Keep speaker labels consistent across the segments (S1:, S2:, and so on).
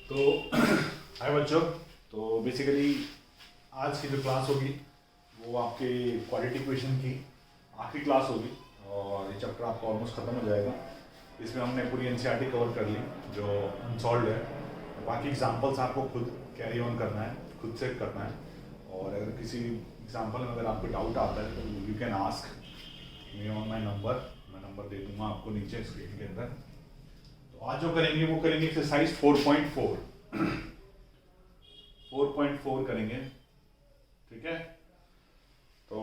S1: तो हाय बच्चों। तो बेसिकली आज की जो क्लास होगी वो आपके क्वालिटी इक्वेशन की आखिरी क्लास होगी और ये चैप्टर आपका ऑलमोस्ट ख़त्म हो जाएगा। इसमें हमने पूरी एनसीईआरटी कवर कर ली जो अनसॉल्व है। बाकी एग्जांपल्स आपको खुद कैरी ऑन करना है, खुद से करना है। और अगर किसी एग्जांपल में अगर आपको डाउट आता है तो you can ask me on my number. मैं नंबर दे दूंगा आपको नीचे स्क्रीन के अंदर। तो आज जो करेंगे वो करेंगे एक्सरसाइज 4.4 करेंगे, ठीक है। तो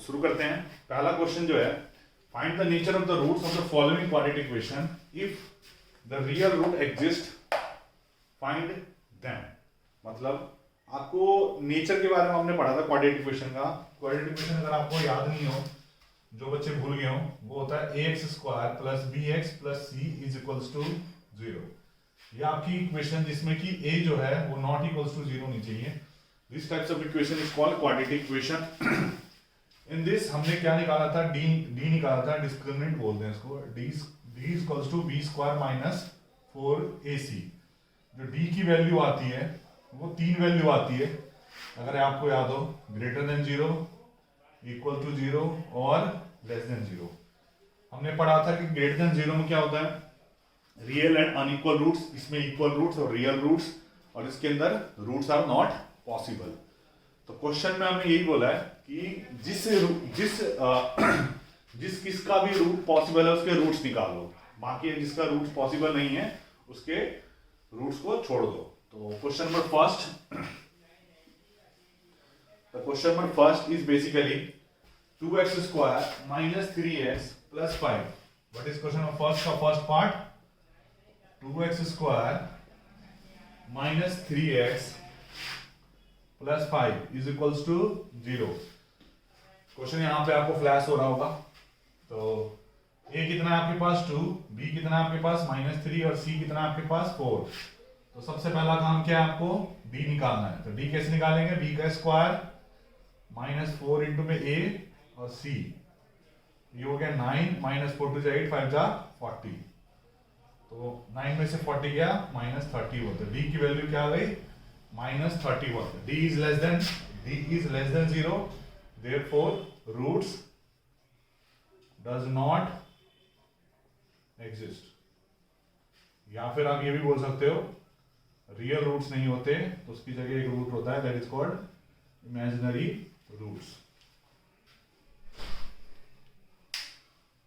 S1: शुरू करते हैं। पहला क्वेश्चन जो है, find the nature of the roots of the following quadratic equation if the real root exist find them. मतलब आपको नेचर के बारे में हमने पढ़ा था क्वाड्रेटिक इक्वेशन का। क्वाड्रेटिक इक्वेशन अगर आपको याद नहीं हो, जो बच्चे भूल गए हो, वो होता है ax square plus bx plus c is equals to 0। ये आपकी इक्वेशन जिसमें कि a जो है वो नॉट इक्वल्स टू 0 होनी चाहिए। This types of equation is called quadratic equation. In this हमने क्या निकाला था, d निकाला था, डिस्क्रिमिनेंट बोलते हैं इसको। d equals to b square minus 4ac। जो d की वैल्यू आती है वो 3 वैल्यू आती है, अगर आपको याद हो, ग्रेटर देन 0, इक्वल टू 0 और लेस देन 0। हमने पढ़ा था कि ग्रेटर देन 0 में क्या होता है, रियल एंड अनइक्वल रूट्स। इसमें इक्वल रूट्स और रियल रूट्स, और इसके अंदर रूट्स आर नॉट पॉसिबल। तो क्वेश्चन में हमने यही बोला है कि जिस किसका भी रूट पॉसिबल है उसके रूट्स निकालो, बाकी जिसका रूट पॉसिबल नहीं है उसके रूट्स को छोड़ दो। तो question number first is basically 2x square minus 3x plus 5. What is question of first part? 2x square minus 3x plus 5 is equals to 0. Question यहाँ पे आपको फ्लैश हो रहा होगा। तो a कितना है आपके पास 2, b कितना है आपके पास -3 और c कितना है आपके पास 4। तो सबसे पहला काम क्या है, आपको d निकालना है। तो d कैसे निकालेंगे, b का स्क्वायर -4 इंटू में a और c, ये हो गया 9 -4 to 8 5 जा 40। तो 9 में से 40 गया -30 होता है। d की वैल्यू क्या आ गई, -30 होता है। d is less than 0, therefore roots does not exist. या फिर आप ये भी बोल सकते हो रियल रूट्स नहीं होते, तो उसकी जगह एक रूट होता है, that is called imaginary roots.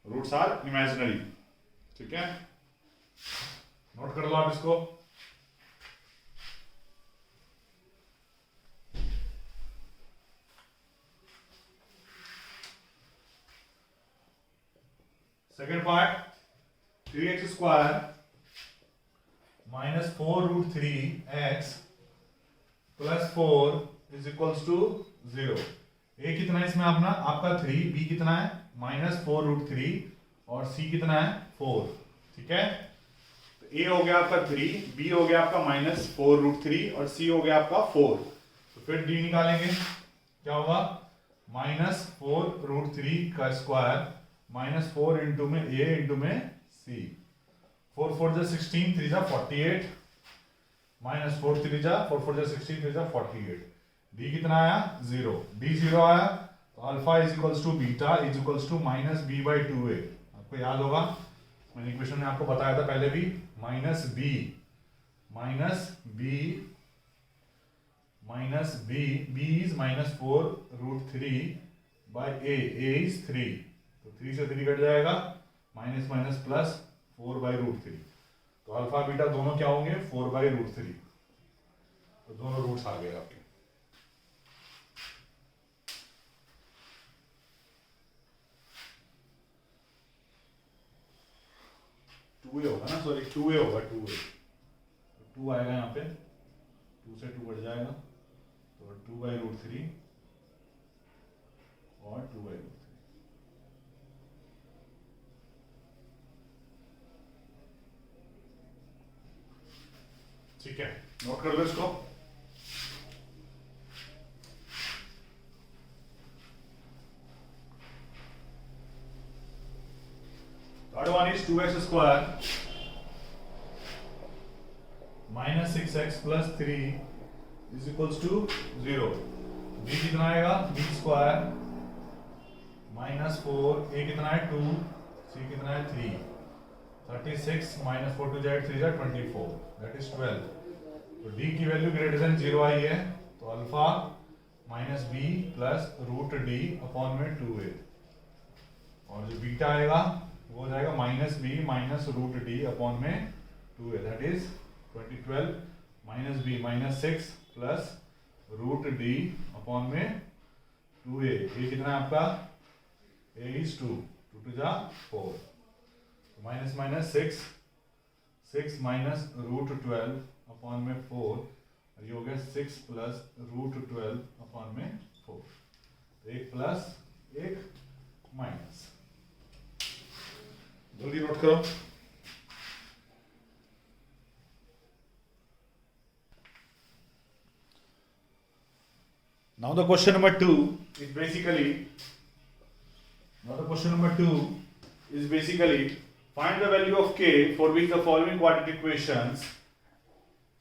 S1: Roots are imaginary, ठीक है। नोट कर लो आप इसको। Second part, 3x square minus 4√3x plus 4 is equals to 0। a कितना है इसमें अपना, आपका 3, b कितना है -4√3 और c कितना है 4, ठीक है। तो a हो गया आपका 3, b हो गया आपका -4√3 और c हो गया आपका 4। तो फिर d निकालेंगे, क्या होगा, -4√3 का स्क्वायर -4 इंटू में a इंटू में c। 4 4 जा 16, 3 जा 48, -4 3 जा 4 4 जा 16, 3 जा 48। d कितना आया 0, d 0 आया, तो alpha is equals to beta is equals to -b/2a। आपको याद होगा, मैंने इक्वेशन में आपको बताया था पहले भी, b is -4√3 by a is 3। तो 3 से 3 कट जाएगा, माइनस प्लस 4/√3। तो अल्फा बीटा दोनों क्या होंगे, 4/√3। तो दोनों रूट्स आ गए आपके। टू ए होगा ना, सॉरी 2a होगा, 2 आएगा यहाँ पे, 2 से 2 कट जाएगा, तो 2/√3 और 2/√3। ठीक है, नोट कर लो इसको। Third one is 2x square minus 6x plus 3 is equals to 0। b कितना आएगा, b स्क्वायर माइनस 4, a कितना है 2, c कितना है 3, 36 माइनस 4 टू जेड 3 जा 24, दैट इज 12। तो d की वैल्यू ग्रेटर देन 0 आई है, तो alpha minus b plus root d upon में 2a, और जो बीटा आएगा वो हो जाएगा minus b minus root d upon में 2a, that is 12 minus b minus 6 plus root d upon में 2a। ये कितना है आपका, a इज 2, 2 टू जा 4, minus minus 6 minus root 12 upon में 4, और ये हो गया 6 प्लस रूट 12 अपॉन में 4, एक प्लस एक माइनस। जल्दी नोट करो। Now the question number 2 is basically find the value of k for which the following quadratic equations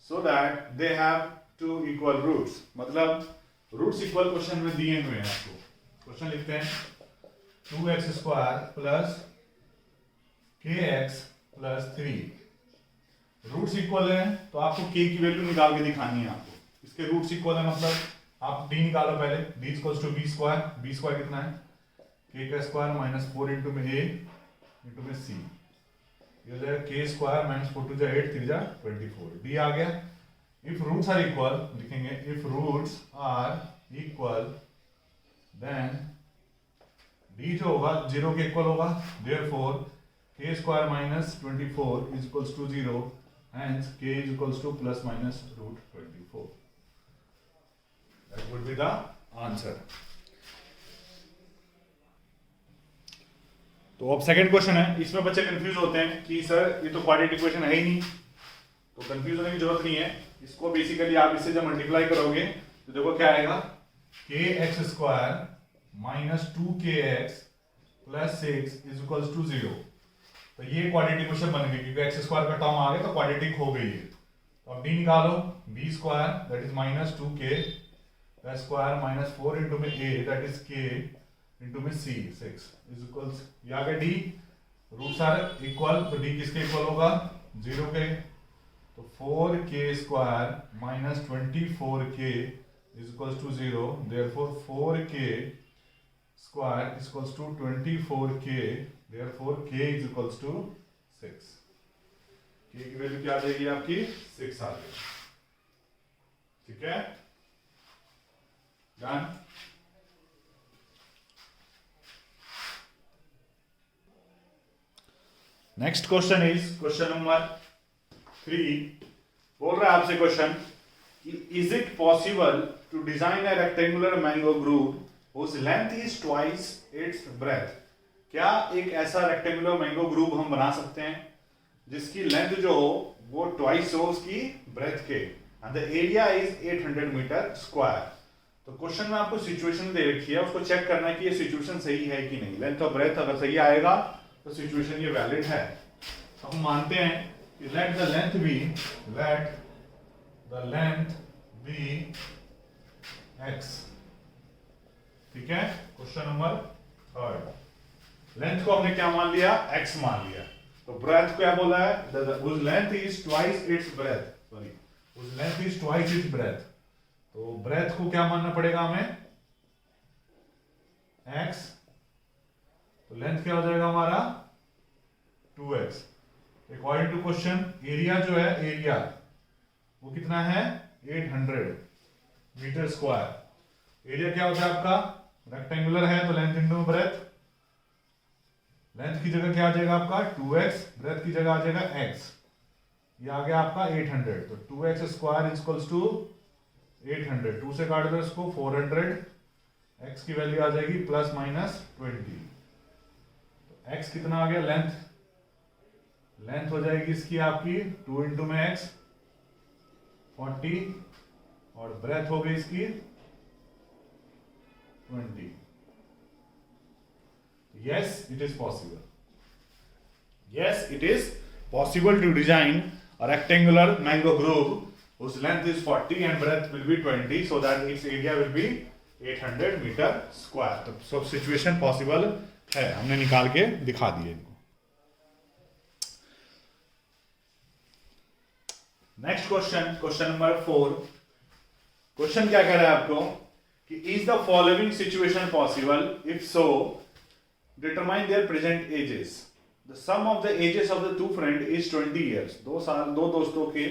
S1: so that they have two equal roots। मतलब रूट्स इक्वल क्वेश्चन में दिए हुए हैं आपको। क्वेश्चन लिखते हैं 2x square plus kx plus 3। Roots equal है तो आपको k की वैल्यू निकाल के दिखानी है आपको। इसके रूट्स इक्वल है मतलब आप d निकालो पहले, d equals to b square, b square कितना है k का स्क्वायर माइनस 4 इंटू में a इंटू में c, ये हो जाएगा k स्क्वायर माइनस 4 टू जा 8 3 जा 24, d आ गया। इफ रूट्स आर इक्वल लिखेंगे, if roots are equal then d जो होगा 0 के इक्वल होगा, therefore k square minus 24 is equals to 0, hence k is equals to plus minus root 24। That would be the answer। तो अब second question है, इसमें बच्चे कंफ्यूज होते हैं कि सर ये तो क्वाड्रेटिक इक्वेशन है ही नहीं, तो कंफ्यूज होने की जरूरत नहीं है। इसको बेसिकली आप इससे जब मल्टीप्लाई करोगे तो देखो क्या आएगा, kx square minus 2kx plus 6 is equals to 0। तो ये क्वाड्रेटिक इक्वेशन बन गई क्योंकि x स्क्वायर का टर्म आ गया तो क्वाड्रेटिक हो गई है। तो अब d निकालो, b square that is minus 2k square minus 4 into में a that is k into में c 6 इज इक्वल्स, ये आ गया d। रूट्स आर इक्वल तो d किसके इक्वल होगा, 0 के, तो 4k square minus 24k is equals to 0, therefore 4k square is equals to 24k, therefore k is equals to 6। k की वैल्यू क्या आ जाएगी आपकी, 6 आ जाएगी। ठीक है, done. Next question is question number 3। बोल रहा है आपसे question, is it possible to design a rectangular mango group whose length is twice its breadth। क्या एक ऐसा रेक्टेंगुलर मैंगो ग्रुप हम बना सकते हैं जिसकी लेंथ जो हो वो ट्वाइस हो उसकी ब्रेथ के, and the area is 800 metre square. तो क्वेश्चन में आपको सिचुएशन दे रखी है, उसको चेक करना है कि ये सिचुएशन सही है कि नहीं। लेंथ और ब्रेथ अगर सही आएगा तो सिचुएशन ये वैलिड है। तो हम मानते हैं कि let the length be x। ठीक है, क्वेश्चन नंबर 3। लेंथ को हमने क्या मान लिया, x मान लिया। तो ब्रेथ को क्या बोला है, whose length is twice its breadth, sorry whose length is twice its breadth। तो ब्रेथ को क्या मानना पड़ेगा हमें, x, तो लेंथ क्या हो जाएगा हमारा 2x। According to question area जो है, एरिया वो कितना है 800 मीटर स्क्वायर। एरिया क्या होता है आपका, रेक्टेंगुलर है तो लेंथ इंटू ब्रेथ, लेंथ की जगह क्या आ जाएगा आपका 2x, ब्रेथ की जगह आ जाएगा x, ये आ गया आपका 800। तो 2x स्क्वायर इक्वल्स टू 800, 2 से काट दो इसको 400, x की वैल्यू आ जाएगी प्लस माइनस 20। तो x कितना आ गया, लेंथ हो जाएगी इसकी आपकी 2 इंटू में x 40, और ब्रेथ हो गई इसकी 20। Yes, it is possible. Yes, it is possible to design a rectangular mango grove whose length is 40 and breadth will be 20, so that its area will be 800 metre square. तो सब situation possible है, हमने निकाल के दिखा दिए इनको। Next question, question number 4। Question क्या कह रहा है आपको कि is the following situation possible, if so determine their present ages. The sum of the ages of the two friend is 20 years। दो दोस्तों के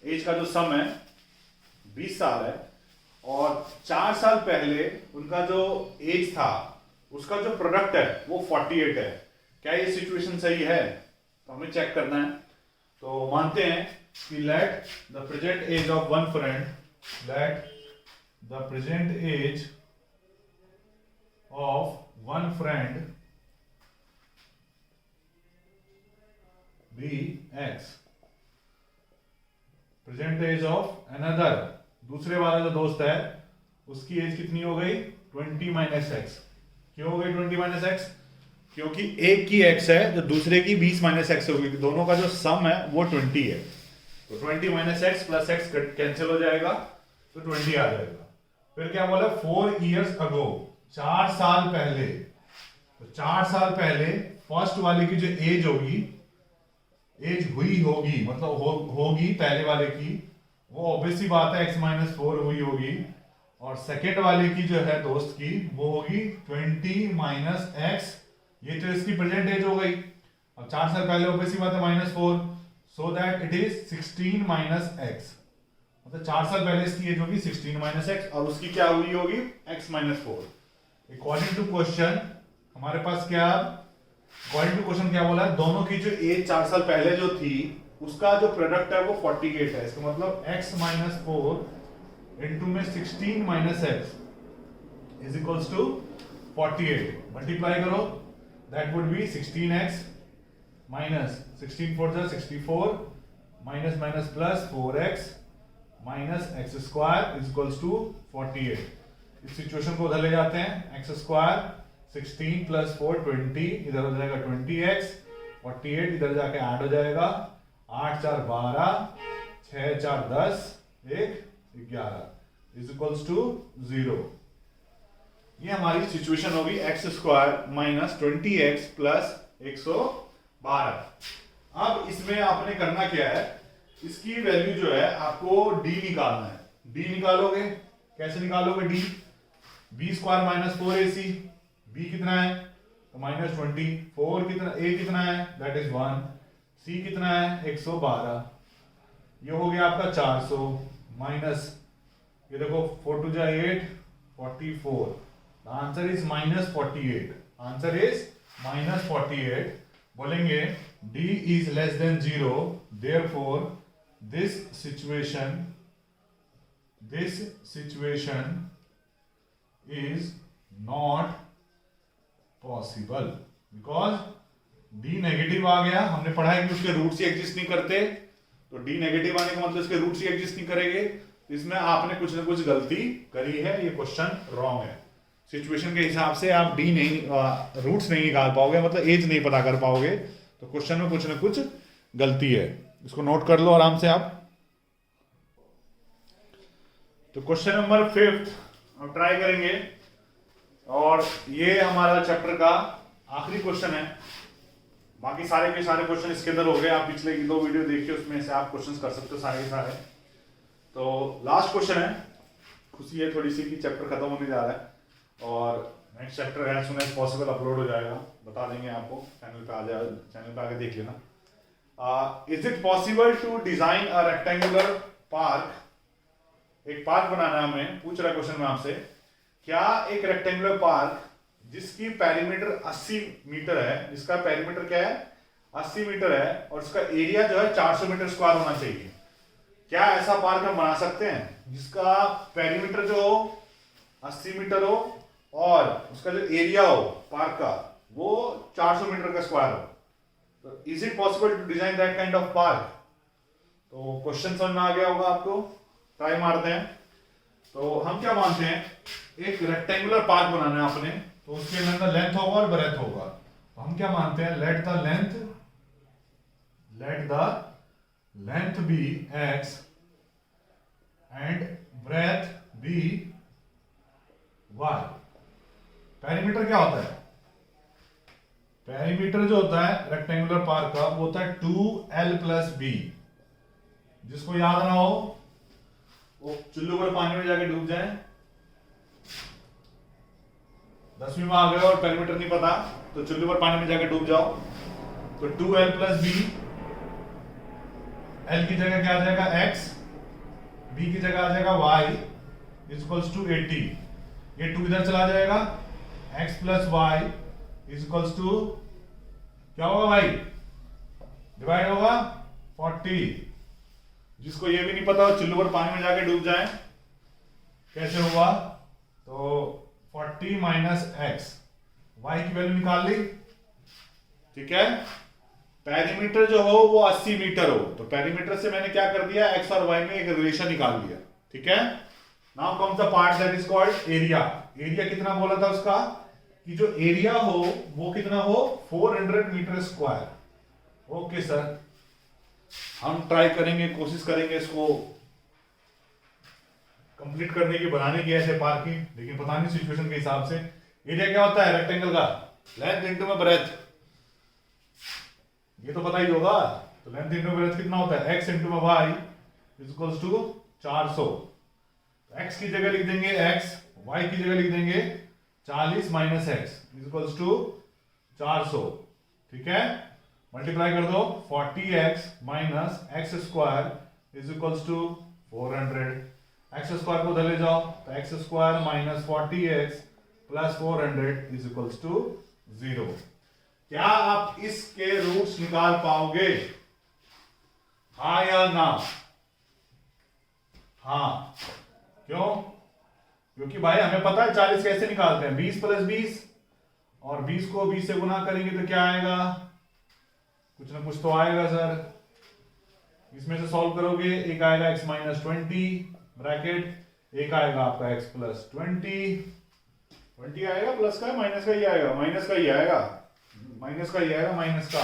S1: एज का जो सम है 20 साल है, और 4 साल पहले उनका जो एज था उसका जो प्रोडक्ट है वो 48 है। क्या ये सिचुएशन सही है? तो हमें चेक करना है। तो मानते हैं कि let the present age of one friend, let the present age of one friend be x, present age of another, दूसरे वाला जो दोस्त है उसकी एज कितनी हो गई 20 माइनस एक्स। क्यों हो गई 20 माइनस एक्स? क्योंकि एक की x है जो दूसरे की 20 माइनस एक्स हो गई, दोनों का जो सम है वो 20 है। तो 20 minus x plus x cancel हो जाएगा तो 20 आ जाएगा। फिर क्या बोला 4 years अगो, 4 साल पहले। तो 4 साल पहले फर्स्ट वाले की जो एज होगी, एज हुई होगी मतलब होगी पहले वाले की, वो ऑब्वियसली बात है x माइनस 4 हुई होगी, और सेकेंड वाले की जो है दोस्त की वो होगी 20 माइनस एक्स। ये तो इसकी प्रेजेंट एज हो गई। अब 4 साल पहले ऑब्वियसली बात है -4, so that it is 16 minus x. मतलब 4 साल पहले इसकी एज होगी 16 माइनस एक्स, और उसकी क्या हुई होगी x minus 4। According to question हमारे पास क्या, अकॉर्डिंग टू क्वेश्चन क्या बोला है, दोनों की जो एज 4 साल पहले जो थी उसका जो प्रोडक्ट है वो 48 है। इसका मतलब x माइनस 4 इंटू में 16 minus x is equals to 48। Multiply करो, that would be 16x minus 16 4 जा 64 minus minus plus 4x minus x square is equals to 48। इस सिचुएशन को उधर ले जाते हैं, एक्स स्क्वायर 16 प्लस 4 20, इधर हो जाएगा 20x, 48 इधर जाके ऐड हो जाएगा, 8 4 12, 6 4 10, 1 11 इज इक्वल्स टू 0। ये हमारी सिचुएशन होगी x square minus 20x plus 112। अब इसमें आपने करना क्या है, इसकी वैल्यू जो है आपको d निकालना है। d निकालोगे, कैसे निकालोगे d? b square minus 4ac, b कितना है तो माइनस 20, 4 कितना, a कितना है दैट इज 1, c कितना है 112, ये हो गया आपका 400 माइनस, ये देखो 4 2 जा 8, 44। The answer is minus 48, answer is minus 48। बोलेंगे d is less than 0, therefore this situation is not possible because d negative आ गया। हमने पढ़ा है कि उसके रूट्स ही एग्जिस्ट नहीं करते, तो d नेगेटिव आने का मतलब इसके रूट्स ही एग्जिस्ट नहीं करेंगे। इसमें आपने कुछ ना कुछ गलती करी है, ये क्वेश्चन रॉन्ग है। सिचुएशन के हिसाब से आप d नहीं रूट्स नहीं निकाल पाओगे, मतलब एज नहीं पता कर पाओगे, तो क्वेश्चन में कुछ ना कुछ गलती है। इसको नोट कर लो आराम से आप। तो क्वेश्चन नंबर 5 हम ट्राई करेंगे, और ये हमारा चैप्टर का आखिरी क्वेश्चन है। बाकी सारे के सारे क्वेश्चन इसके अंदर हो गए, आप पिछले 2 वीडियो देखिए, उसमें से आप क्वेश्चंस कर सकते हो सारे के सारे। तो लास्ट क्वेश्चन है, खुशी है थोड़ी सी कि चैप्टर खत्म होने जा रहा है, और next chapter as soon as possible upload हो जाएगा, बता देंगे आपको, चैनल पे आ जाए, चैनल पे आके देख लेना। Is it possible to design a rectangular park? एक पार्क बनाना है हमें, पूछ रहा है क्वेश्चन में आपसे, क्या एक रेक्टेंगुलर पार्क जिसकी पेरीमीटर 80 मीटर है, जिसका पेरीमीटर क्या है 80 मीटर है, और इसका एरिया जो है 400 मीटर स्क्वायर होना चाहिए, क्या ऐसा पार्क हम बना सकते हैं जिसका पेरीमीटर जो हो 80 मीटर हो और उसका जो एरिया हो पार्क का वो 400 मीटर का स्क्वायर हो? तो is it possible to design that kind of park? तो क्वेश्चन समझ में आ गया होगा आपको, ट्राई मारते हैं। तो हम क्या मानते हैं, एक रेक्टेंगुलर पार्क बनाना है आपने, तो उसके अंदर लेंथ होगा और ब्रेथ होगा। तो हम क्या मानते हैं, let the length be x and breadth be y। Perimeter क्या होता है? पेरीमीटर जो होता है रेक्टेंगुलर पार्क का वो होता है 2l + b। जिसको याद ना हो वो चुल्लू पर पानी में जाके डूब जाए। 10वीं में आ गए और पेरीमीटर नहीं पता तो चुल्लू पर पानी में जाके डूब जाओ। तो 2l + b, l की जगह क्या आ जाएगा x, b की जगह आ जाएगा y = 80। ये 2 इधर चला जाएगा, x + y = क्या होगा भाई? डिवाइड होगा 40। जिसको ये भी नहीं पता हो चुल्लू पर पानी में जाके डूब जाए कैसे होगा? तो 40 - x, y की वैल्यू निकाल ली, ठीक है। पेरीमीटर जो हो वो 80 मीटर हो तो पेरीमीटर से मैंने क्या कर दिया, x और y में एक रिलेशन निकाल लिया, ठीक है। Now comes the part that is called area. Area कितना बोला था उसका कि जो एरिया हो वो कितना हो 400 मीटर स्क्वायर। ओके सर, हम ट्राई करेंगे, कोशिश करेंगे इसको कंप्लीट करने की, बनाने की ऐसे पार्किंग, लेकिन पता नहीं सिचुएशन के हिसाब से। एरिया क्या होता है रेक्टेंगल का? लेंथ इंटू में ब्रेथ, ये तो पता ही होगा। तो लेंथ इंटू ब्रेथ कितना होता है? x into y = 400। x की जगह लिख देंगे x, y की जगह लिख देंगे 40 - x = 400, ठीक है। मल्टीप्लाई कर दो, 40x - x² = 400। x स्क्वायर को उधर ले जाओ तो x² - 40x + 400 = 0। क्या आप इसके रूट्स निकाल पाओगे? हाँ या ना? हाँ। क्यों? क्योंकि भाई हमें पता है 40 कैसे निकालते हैं, 20 + 20, और 20 को 20 से गुना करेंगे तो क्या आएगा? कुछ ना कुछ तो आएगा सर। इसमें से सॉल्व करोगे, एक आएगा x - 20 ब्रैकेट, एक आएगा आपका x + 20 आएगा, प्लस का माइनस का ही आएगा, माइनस का ही आएगा, माइनस का ही आएगा, माइनस का,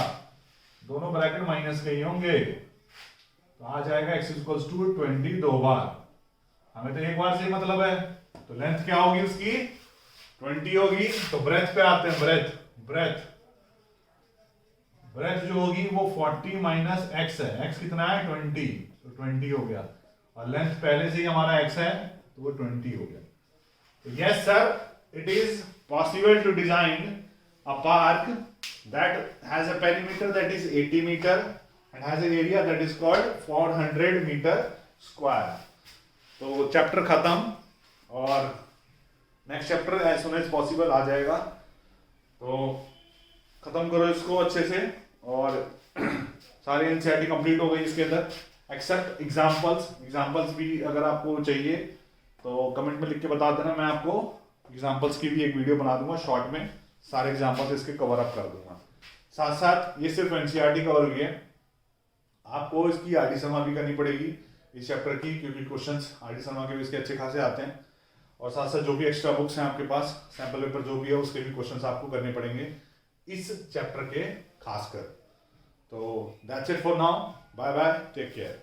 S1: दोनों ब्रैकेट माइनस के ही होंगे। तो आ जाएगा x = 20 दो बार, हमें तो एक बार से ही मतलब है। तो लेंथ क्या होगी उसकी? 20 होगी। तो ब्रेथ पे आते हैं, ब्रेथ जो होगी वो 40 - x है। x कितना है? 20, तो 20 हो गया, और लेंथ पहले से ही हमारा x है तो वो 20 हो गया। तो yes sir, it is possible to design a park that has a perimeter that is 80 meter and has an area that is called 400 meter square। तो चैप्टर खत्म, और next chapter as soon as possible आ जाएगा। तो खत्म करो इसको अच्छे से, और सारी एनसीईआरटी कंप्लीट हो गई इसके अंदर एक्सेप्ट एग्जांपल्स भी अगर आपको चाहिए तो कमेंट में लिख के बता देना, मैं आपको एग्जांपल्स की भी एक वीडियो बना दूंगा शॉर्ट में, सारे एग्जांपल्स इसके कवर अप कर दूंगा। साथ साथ ये सिर्फ एनसीईआरटी कवर हुई है, आपको इसकी आरडी शर्मा भी करनी पड़ेगी इस चैप्टर की, क्योंकि क्वेश्चंस आरडी शर्मा के भी इसके अच्छे खासे आते हैं। और साथ साथ जो भी एक्स्ट्रा बुक्स हैं आपके पास, सैंपल पेपर जो भी है उसके भी क्वेश्चंस आपको करने पड़ेंगे इस चैप्टर के खासकर। तो that's it for now, bye bye, take care.